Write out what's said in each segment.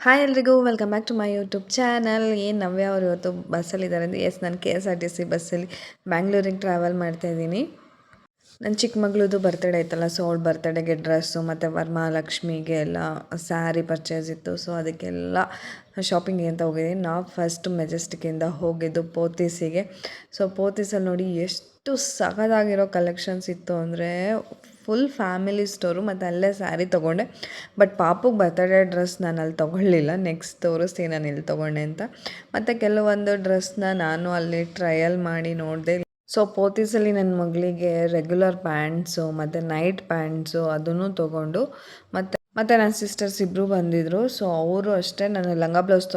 Hi ಎಲ್ರಿಗೂ welcome back to my YouTube channel. ಏನು ನವ್ಯ ಅವರು ಇವತ್ತು ಬಸ್ಸಲ್ಲಿದ್ದಾರೆ ಅಂದರೆ ನಾನು KSRTC ಬಸ್ಸಲ್ಲಿ ಬ್ಯಾಂಗ್ಳೂರಿಗೆ ಟ್ರಾವೆಲ್ ಮಾಡ್ತಾಯಿದ್ದೀನಿ. ನನ್ನ ಚಿಕ್ಕ ಮಗಳದು ಬರ್ತಡೇ ಆಯ್ತಲ್ಲ, ಸೊ ಅವಳ ಬರ್ತಡೇಗೆ ಡ್ರೆಸ್ಸು ಮತ್ತು ವರಮಹಾಲಕ್ಷ್ಮಿಗೆ ಎಲ್ಲ ಸ್ಯಾರಿ ಪರ್ಚೇಸ್ ಇತ್ತು. ಸೊ ಅದಕ್ಕೆಲ್ಲ ಶಾಪಿಂಗಿಗೆ ಅಂತ ಹೋಗಿದ್ದೀನಿ. ನಾವು ಫಸ್ಟ್ ಮೆಜೆಸ್ಟಿಕ್ಕಿಂದ ಹೋಗಿದ್ದು ಪೋತೀಸಿಗೆ. ಸೊ ಪೋತೀಸಲ್ಲಿ ನೋಡಿ ಎಷ್ಟು ಸಖತ್ತಾಗಿರೋ ಕಲೆಕ್ಷನ್ಸ್ ಇತ್ತು ಅಂದರೆ ಫುಲ್ ಫ್ಯಾಮಿಲಿ ಸ್ಟೋರು. ಮತ್ತು ಅಲ್ಲೇ ಸ್ಯಾರಿ ತೊಗೊಂಡೆ. ಬಟ್ ಪಾಪುಗೆ ಬರ್ತಡೇ ಡ್ರೆಸ್ ನಾನು ಅಲ್ಲಿ ತೊಗೊಳ್ಳಿಲ್ಲ. ನೆಕ್ಸ್ಟ್ ತೋರಿಸ್ತೀನಿ ನಾನು ಎಲ್ಲಿ ತೊಗೊಂಡೆ ಅಂತ. ಮತ್ತು ಕೆಲವೊಂದು ಡ್ರೆಸ್ನ ನಾನು ಅಲ್ಲಿ ಟ್ರಯಲ್ ಮಾಡಿ ನೋಡಿದೆ. ಸೊ ಪೋತೀಸಲ್ಲಿ ನನ್ನ ಮಗಳಿಗೆ ರೆಗ್ಯುಲರ್ ಪ್ಯಾಂಟ್ಸು ಮತ್ತು ನೈಟ್ ಪ್ಯಾಂಟ್ಸು ಅದನ್ನು ತೊಗೊಂಡು ಮತ್ತು ನನ್ನ ಸಿಸ್ಟರ್ಸ್ ಇಬ್ಬರು ಬಂದಿದ್ದರು. ಸೊ ಅವರು ಅಷ್ಟೇ ನಾನು ಲಂಗ ಬ್ಲೌಸ್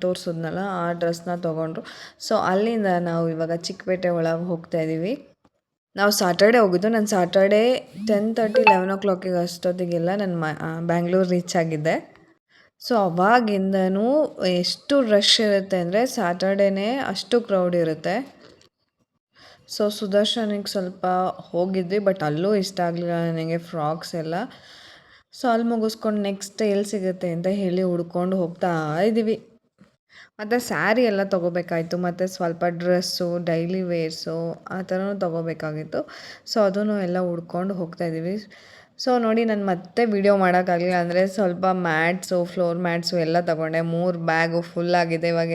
ತೋರಿಸಿದ್ನಲ್ಲ ಆ ಡ್ರೆಸ್ನ ತೊಗೊಂಡ್ರು. ಸೊ ಅಲ್ಲಿಂದ ನಾವು ಇವಾಗ ಚಿಕ್ಕಪೇಟೆ ಒಳಗೆ ಹೋಗ್ತಾಯಿದ್ದೀವಿ. ನಾವು ಸಾಟರ್ಡೆ ಹೋಗಿದ್ದು. ನಾನು ಸಾಟರ್ಡೆ 10:30 11 o'clock ಅಷ್ಟೊತ್ತಿಗೆಲ್ಲ ನಾನು ಬ್ಯಾಂಗ್ಳೂರು ರೀಚ್ ಆಗಿದ್ದೆ. ಸೊ ಅವಾಗಿಂದನೂ ಎಷ್ಟು ರಶ್ ಇರುತ್ತೆ ಅಂದರೆ ಸಾಟರ್ಡೇನೇ ಅಷ್ಟು ಕ್ರೌಡ್ ಇರುತ್ತೆ. ಸೊ ಸುದರ್ಶನಿಗೆ ಸ್ವಲ್ಪ ಹೋಗಿದ್ವಿ, ಬಟ್ ಅಲ್ಲೂ ಇಷ್ಟ ಆಗಲಿಲ್ಲ ನನಗೆ ಫ್ರಾಕ್ಸ್ ಎಲ್ಲ. ಸೊ ಅಲ್ಲಿ ಮುಗಿಸ್ಕೊಂಡು ನೆಕ್ಸ್ಟ್ ಎಲ್ಲಿ ಸಿಗುತ್ತೆ ಅಂತ ಹೇಳಿ ಹುಡ್ಕೊಂಡು ಹೋಗ್ತಾ ಇದ್ದೀವಿ. ಮತ್ತು ಸ್ಯಾರಿ ಎಲ್ಲ ತೊಗೋಬೇಕಾಯ್ತು, ಮತ್ತು ಸ್ವಲ್ಪ ಡ್ರೆಸ್ಸು, ಡೈಲಿ ವೇರ್ಸು ಆ ಥರನೂ ತೊಗೋಬೇಕಾಗಿತ್ತು. ಸೊ ಅದನ್ನು ಎಲ್ಲ ಹುಡ್ಕೊಂಡು ಹೋಗ್ತಾಯಿದ್ದೀವಿ. ಸೊ ನೋಡಿ, ನಾನು ಮತ್ತೆ ವಿಡಿಯೋ ಮಾಡೋಕ್ಕಾಗಲಿಲ್ಲ ಅಂದರೆ ಸ್ವಲ್ಪ ಫ್ಲೋರ್ ಮ್ಯಾಟ್ಸು ಎಲ್ಲ ತೊಗೊಂಡೆ. 3 ಬ್ಯಾಗು ಫುಲ್ಲಾಗಿದೆ. ಇವಾಗ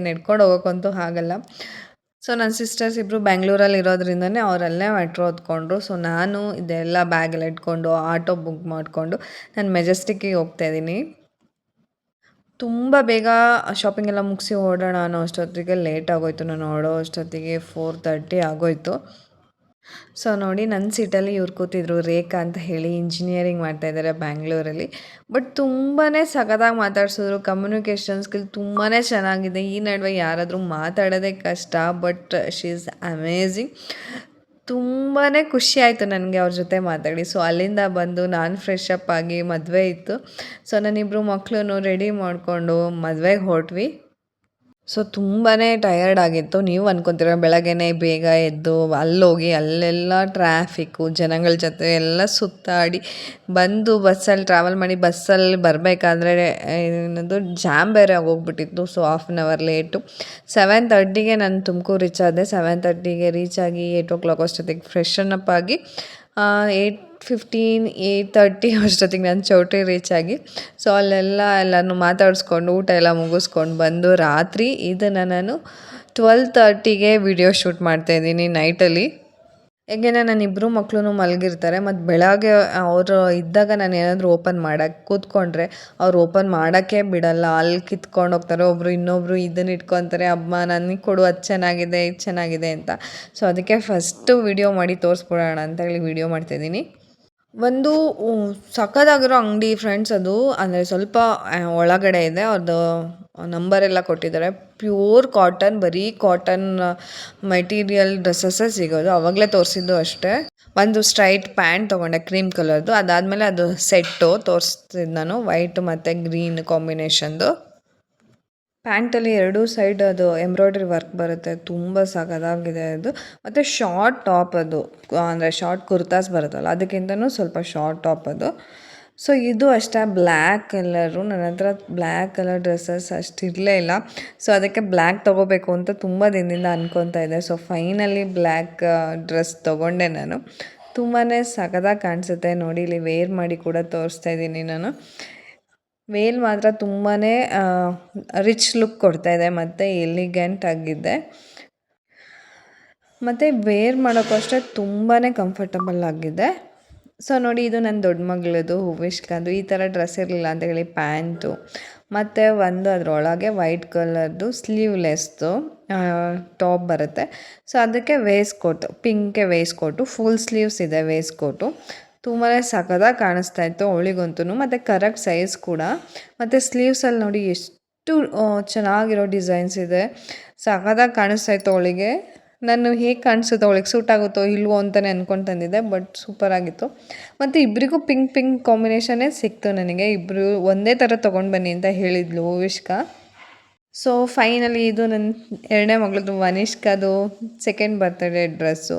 ನಡ್ಕೊಂಡು ಹೋಗೋಕ್ಕಂತೂ ಆಗಲ್ಲ. ಸೊ ನನ್ನ ಸಿಸ್ಟರ್ಸ್ ಇಬ್ಬರು ಬ್ಯಾಂಗ್ಳೂರಲ್ಲಿ ಇರೋದ್ರಿಂದನೇ ಅವರಲ್ಲೇ ಮೆಟ್ರೋ ಹತ್ಕೊಂಡ್ರು. ಸೊ ನಾನು ಇದೆಲ್ಲ ಬ್ಯಾಗೆಲ್ಲ ಇಟ್ಕೊಂಡು ಆಟೋ ಬುಕ್ ಮಾಡಿಕೊಂಡು ನಾನು ಮೆಜೆಸ್ಟಿಕ್ಕಿಗೆ ಹೋಗ್ತಾಯಿದ್ದೀನಿ. ತುಂಬ ಬೇಗ ಶಾಪಿಂಗ್ ಎಲ್ಲ ಮುಗಿಸಿ ಹೊರಡೋಣ ಅನ್ನೋ ಅಷ್ಟೊತ್ತಿಗೆ ಲೇಟ್ ಆಗೋಯ್ತು. ನಾನು ಹೊರಡೋ ಅಷ್ಟೊತ್ತಿಗೆ 4:30 ಆಗೋಯ್ತು. ಸೊ ನೋಡಿ, ನನ್ನ ಸೀಟಲ್ಲಿ ಇವ್ರು ಕೂತಿದ್ರು, ರೇಖಾ ಅಂತ ಹೇಳಿ, ಇಂಜಿನಿಯರಿಂಗ್ ಮಾಡ್ತಾಯಿದ್ದಾರೆ ಬ್ಯಾಂಗ್ಳೂರಲ್ಲಿ. ಬಟ್ ತುಂಬಾ ಸಖತ್ತಾಗಿ ಮಾತಾಡ್ಸಿದ್ರು. ಕಮ್ಯುನಿಕೇಷನ್ ಸ್ಕಿಲ್ ತುಂಬಾ ಚೆನ್ನಾಗಿದೆ. ಈ ನಡುವೆ ಯಾರಾದರೂ ಮಾತಾಡೋದೇ ಕಷ್ಟ, ಬಟ್ ಶಿ ಈಸ್ ಅಮೇಝಿಂಗ್. ತುಂಬಾ ಖುಷಿ ಆಯಿತು ನನಗೆ ಅವ್ರ ಜೊತೆ ಮಾತಾಡಿ. ಸೊ ಅಲ್ಲಿಂದ ಬಂದು ನಾನು ಫ್ರೆಶ್ ಅಪ್ ಆಗಿ, ಮದುವೆ ಇತ್ತು. ಸೊ ನನ್ನಿಬ್ಬರು ಮಕ್ಕಳನ್ನು ರೆಡಿ ಮಾಡಿಕೊಂಡು ಮದುವೆಗೆ ಹೊರಟ್ವಿ. ಸೊ ತುಂಬಾ ಟಯರ್ಡ್ ಆಗಿತ್ತು. ನೀವು ಅಂದ್ಕೊತೀರ ಬೆಳಗ್ಗೆನೇ ಬೇಗ ಎದ್ದು ಅಲ್ಲೋಗಿ ಅಲ್ಲೆಲ್ಲ ಟ್ರಾಫಿಕ್ಕು, ಜನಗಳ ಜೊತೆ ಎಲ್ಲ ಸುತ್ತಾಡಿ ಬಂದು ಬಸ್ಸಲ್ಲಿ ಟ್ರಾವೆಲ್ ಮಾಡಿ ಬಸ್ಸಲ್ಲಿ ಬರಬೇಕಾದ್ರೆ ಏನದು ಜಾಮ್ ಬೇರೆ ಆಗೋಗ್ಬಿಟ್ಟಿತ್ತು. So 1/2 hour late. 7:30ಗೆ ನಾನು ತುಮಕೂರು ರೀಚ್ ಆದೆ. 7:30ಗೆ ರೀಚ್ ಆಗಿ 8 o'clock ಅಷ್ಟೊತ್ತಿಗೆ ಫ್ರೆಶನ್ ಅಪ್ ಆಗಿ 8:15 8:30 ಅಷ್ಟೊತ್ತಿಗೆ ನಾನು ಚೌಟ್ರಿ ರೀಚ್ ಆಗಿ, ಸೊ ಎಲ್ಲನೂ ಮಾತಾಡಿಸ್ಕೊಂಡು ಊಟ ಎಲ್ಲ ಮುಗಿಸ್ಕೊಂಡು ಬಂದು ರಾತ್ರಿ ಇದನ್ನು ನಾನು 12:30ಗೆ ವಿಡಿಯೋ ಶೂಟ್ ಮಾಡ್ತಾಯಿದ್ದೀನಿ ನೈಟಲ್ಲಿ. ಯಾಕೆಂದರೆ ನನ್ನ ಇಬ್ಬರು ಮಕ್ಕಳು ಮಲಗಿರ್ತಾರೆ. ಮತ್ತು ಬೆಳಗ್ಗೆ ಅವರು ಇದ್ದಾಗ ನಾನು ಏನಾದರೂ ಓಪನ್ ಮಾಡೋಕ್ಕೆ ಕೂತ್ಕೊಂಡ್ರೆ ಅವ್ರು ಓಪನ್ ಮಾಡೋಕ್ಕೆ ಬಿಡಲ್ಲ. ಅಲ್ಲಿ ಕಿತ್ಕೊಂಡು ಹೋಗ್ತಾರೆ. ಇನ್ನೊಬ್ಬರು ಇದನ್ನು ಇಟ್ಕೊತಾರೆ, ಅಮ್ಮ ನನಗೆ ಕೊಡು, ಅದು ಚೆನ್ನಾಗಿದೆ, ಇದು ಚೆನ್ನಾಗಿದೆ ಅಂತ. ಸೊ ಅದಕ್ಕೆ ಫಸ್ಟು ವಿಡಿಯೋ ಮಾಡಿ ತೋರಿಸ್ಬಿಡೋಣ ಅಂತ ಹೇಳಿ ವಿಡಿಯೋ ಮಾಡ್ತಾಯಿದ್ದೀನಿ. ಒಂದು ಸಖತ್ತಾಗಿರೋ ಅಂಗಡಿ ಫ್ರೆಂಡ್ಸ್ ಅದು. ಅಂದರೆ ಸ್ವಲ್ಪ ಒಳಗಡೆ ಇದೆ. ಅವ್ರದ್ದು ನಂಬರೆಲ್ಲ ಕೊಟ್ಟಿದ್ದಾರೆ. ಪ್ಯೂರ್ ಕಾಟನ್, ಬರೀ ಕಾಟನ್ ಮೆಟೀರಿಯಲ್ ಡ್ರೆಸ್ಸಸ್ಸೇ ಸಿಗೋದು. ಆವಾಗಲೇ ತೋರಿಸಿದ್ದು ಅಷ್ಟೇ. ಒಂದು ಸ್ಟ್ರೈಟ್ ಪ್ಯಾಂಟ್ ತೊಗೊಂಡೆ ಕ್ರೀಮ್ ಕಲರ್ದು. ಅದಾದಮೇಲೆ ಅದು ಸೆಟ್ಟು ತೋರಿಸ್ತಿದ್ದು ನಾನು, ವೈಟ್ ಮತ್ತು ಗ್ರೀನ್ ಕಾಂಬಿನೇಷನ್ದು. ಪ್ಯಾಂಟಲ್ಲಿ 2 ಸೈಡ್ ಅದು ಎಂಬ್ರಾಯ್ಡ್ರಿ ವರ್ಕ್ ಬರುತ್ತೆ. ತುಂಬ ಸಖತ್ತಾಗಿದೆ ಅದು. ಮತ್ತು ಶಾರ್ಟ್ ಟಾಪ್ ಅದು, ಅಂದರೆ ಶಾರ್ಟ್ ಕುರ್ತಾಸ್ ಬರುತ್ತಲ್ಲ ಅದಕ್ಕಿಂತನೂ ಸ್ವಲ್ಪ ಶಾರ್ಟ್ ಟಾಪ್ ಅದು. ಸೊ ಇದು ಅಷ್ಟೇ ಬ್ಲ್ಯಾಕ್ ಕಲರು. ನನ್ನ ಹತ್ರ ಬ್ಲ್ಯಾಕ್ ಕಲರ್ ಡ್ರೆಸ್ಸಸ್ ಅಷ್ಟಿರಲೇ ಇಲ್ಲ. ಸೊ ಅದಕ್ಕೆ ಬ್ಲ್ಯಾಕ್ ತೊಗೋಬೇಕು ಅಂತ ತುಂಬ ದಿನದಿಂದ ಅಂದ್ಕೊತಾ ಇದ್ದೆ. ಸೊ ಫೈನಲಿ ಬ್ಲ್ಯಾಕ್ ಡ್ರೆಸ್ ತೊಗೊಂಡೆ ನಾನು. ತುಂಬಾ ಸಖತ್ತಾಗಿ ಕಾಣಿಸುತ್ತೆ. ನೋಡಿ, ಇಲ್ಲಿ ವೇರ್ ಮಾಡಿ ಕೂಡ ತೋರಿಸ್ತಾ ಇದ್ದೀನಿ ನಾನು. ವೇಲ್ ಮಾತ್ರ ತುಂಬಾ ರಿಚ್ ಲುಕ್ ಕೊಡ್ತಾಯಿದೆ ಮತ್ತು ಎಲಿಗೆಂಟ್ ಆಗಿದೆ. ಮತ್ತು ವೇರ್ ಮಾಡೋಕ್ಕೂ ಅಷ್ಟೇ ತುಂಬಾ ಕಂಫರ್ಟಬಲ್ ಆಗಿದೆ. ಸೊ ನೋಡಿ, ಇದು ನನ್ನ ದೊಡ್ಡ ಮಗಳದು ಹೂವಿಷ್ಕಂದು. ಈ ಥರ ಡ್ರೆಸ್ ಇರಲಿಲ್ಲ ಅಂತ ಹೇಳಿ ಪ್ಯಾಂಟು, ಮತ್ತು ಒಂದು ಅದರೊಳಗೆ ವೈಟ್ ಕಲರ್ದು ಸ್ಲೀವ್ಲೆಸ್ದು ಟಾಪ್ ಬರುತ್ತೆ. ಸೊ ಅದಕ್ಕೆ ವೇಸ್ಟ್ ಪಿಂಕೆ ವೇಸ್ಟ್ ಫುಲ್ ಸ್ಲೀವ್ಸ್ ಇದೆ ವೇಸ್ಟ್ ಕೋಟು. ತುಂಬಾ ಸಖತ್ತಾಗಿ ಕಾಣಿಸ್ತಾ ಇತ್ತು ಅವಳಿಗಂತೂ. ಮತ್ತು ಕರೆಕ್ಟ್ ಸೈಜ್ ಕೂಡ. ಮತ್ತು ಸ್ಲೀವ್ಸಲ್ಲಿ ನೋಡಿ ಎಷ್ಟು ಚೆನ್ನಾಗಿರೋ ಡಿಸೈನ್ಸ್ ಇದೆ. ಸಖತ್ತಾಗಿ ಕಾಣಿಸ್ತಾ ಇತ್ತು ಅವಳಿಗೆ. ನಾನು ಹೇಗೆ ಕಾಣಿಸುತ್ತೋ ಅವಳಿಗೆ ಸೂಟ್ ಆಗುತ್ತೋ ಇಲ್ವೋ ಅಂತಲೇ ಅಂದ್ಕೊಂಡು ತಂದಿದ್ದೆ, ಬಟ್ ಸೂಪರಾಗಿತ್ತು. ಮತ್ತು ಇಬ್ಬರಿಗೂ ಪಿಂಕ್ ಕಾಂಬಿನೇಷನ್ನೇ ಸಿಕ್ತು ನನಗೆ. ಇಬ್ಬರು ಒಂದೇ ಥರ ತೊಗೊಂಡು ಬನ್ನಿ ಅಂತ ಹೇಳಿದ್ಲು ವಿಷ್ಕಾ. ಸೊ ಫೈನಲಿ ಇದು ನನ್ನ 2ನೇ ಮಗಳದ್ದು ವನಿಷ್ಕಾದು ಸೆಕೆಂಡ್ ಬರ್ತಡೇ ಡ್ರೆಸ್ಸು.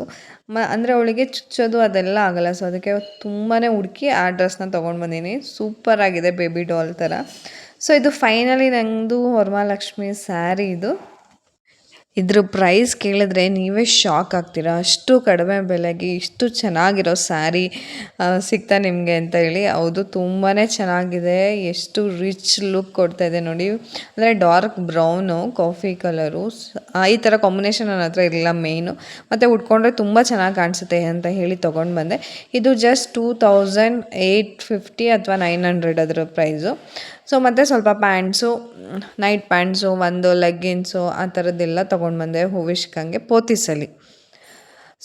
ಅಂದರೆ ಅವಳಿಗೆ ಚುಚ್ಚೋದು ಅದೆಲ್ಲ ಆಗೋಲ್ಲ. ಸೊ ಅದಕ್ಕೆ ತುಂಬಾ ಹುಡುಕಿ ಆ ಡ್ರೆಸ್ನ ತೊಗೊಂಡು ಬಂದೀನಿ. ಸೂಪರಾಗಿದೆ, ಬೇಬಿ ಡಾಲ್ ಥರ. ಸೊ ಇದು ಫೈನಲಿ ನಂದು ವರಮಹಾಲಕ್ಷ್ಮಿ ಸ್ಯಾರಿ ಇದು. ಇದ್ರ ಪ್ರೈಸ್ ಕೇಳಿದ್ರೆ ನೀವೇ ಶಾಕ್ ಆಗ್ತೀರಾ, ಅಷ್ಟು ಕಡಿಮೆ ಬೆಲೆಗೆ ಇಷ್ಟು ಚೆನ್ನಾಗಿರೋ ಸ್ಯಾರಿ ಸಿಗ್ತಾ ನಿಮಗೆ ಅಂತ ಹೇಳಿ. ಹೌದು, ತುಂಬಾ ಚೆನ್ನಾಗಿದೆ, ಎಷ್ಟು ರಿಚ್ ಲುಕ್ ಕೊಡ್ತಾ ಇದೆ ನೋಡಿ. ಅಂದರೆ ಡಾರ್ಕ್ ಬ್ರೌನು, ಕಾಫಿ ಕಲರು, ಈ ಥರ ಕಾಂಬಿನೇಷನ್ ನನ್ನ ಹತ್ರ ಇರಲಿಲ್ಲ ಮೇಯ್ನು. ಮತ್ತು ಉಟ್ಕೊಂಡ್ರೆ ತುಂಬ ಚೆನ್ನಾಗಿ ಕಾಣಿಸುತ್ತೆ ಅಂತ ಹೇಳಿ ತೊಗೊಂಡು ಬಂದೆ. ಇದು ಜಸ್ಟ್ 2850 ಅಥವಾ 900 ಅದರ ಪ್ರೈಸು. ಸೊ ಮತ್ತು ಸ್ವಲ್ಪ ಪ್ಯಾಂಟ್ಸು, ನೈಟ್ ಪ್ಯಾಂಟ್ಸು, ಒಂದು ಲೆಗ್ಗಿನ್ಸು ಆ ಥರದ್ದೆಲ್ಲ ತೊಗೊಂಡು ಬಂದೆ ಹೂವಿಶ್ಕಂಗೆ ಪೋತಿಸಲ್ಲಿ.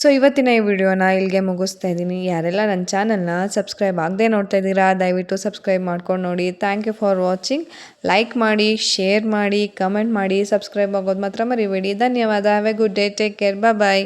ಸೊ ಇವತ್ತಿನ ಈ ವಿಡಿಯೋನ ಇಲ್ಲಿಗೆ ಮುಗಿಸ್ತಾ ಇದ್ದೀನಿ. ಯಾರೆಲ್ಲ ನನ್ನ ಚಾನಲ್ನ ಸಬ್ಸ್ಕ್ರೈಬ್ ಆಗದೆ ನೋಡ್ತಾ ಇದ್ದೀರಾ, ದಯವಿಟ್ಟು ಸಬ್ಸ್ಕ್ರೈಬ್ ಮಾಡ್ಕೊಂಡು ನೋಡಿ. Thank you for watching. Like ಮಾಡಿ, ಶೇರ್ ಮಾಡಿ, ಕಮೆಂಟ್ ಮಾಡಿ, ಸಬ್ಸ್ಕ್ರೈಬ್ ಆಗೋದು ಮಾತ್ರ ಮರಿಬೇಡಿ. ಧನ್ಯವಾದ. Have a good day. Take care. Bye.